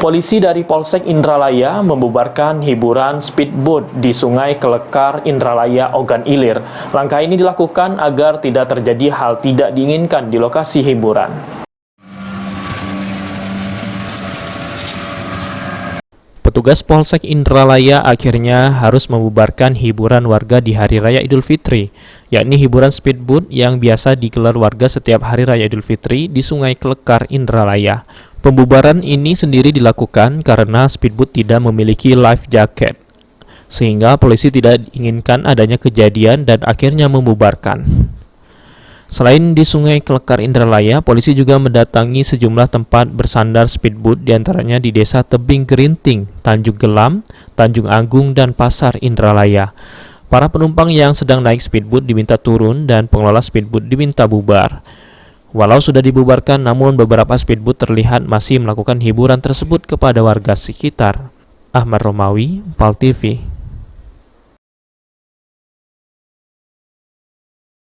Polisi dari Polsek Indralaya membubarkan hiburan speedboat di Sungai Kelekar Indralaya Ogan Ilir. Langkah ini dilakukan agar tidak terjadi hal tidak diinginkan di lokasi hiburan. Petugas Polsek Indralaya akhirnya harus membubarkan hiburan warga di Hari Raya Idul Fitri, yakni hiburan speedboat yang biasa digelar warga setiap Hari Raya Idul Fitri di Sungai Kelekar Indralaya. Pembubaran ini sendiri dilakukan karena speedboat tidak memiliki life jacket, sehingga polisi tidak inginkan adanya kejadian dan akhirnya membubarkan. Selain di Sungai Kelekar Indralaya, polisi juga mendatangi sejumlah tempat bersandar speedboat diantaranya di Desa Tebing Gerinting, Tanjung Gelam, Tanjung Agung, dan Pasar Indralaya. Para penumpang yang sedang naik speedboat diminta turun dan pengelola speedboat diminta bubar. Walau sudah dibubarkan, namun beberapa speedboat terlihat masih melakukan hiburan tersebut kepada warga sekitar. Ahmad Romawi, PAL TV.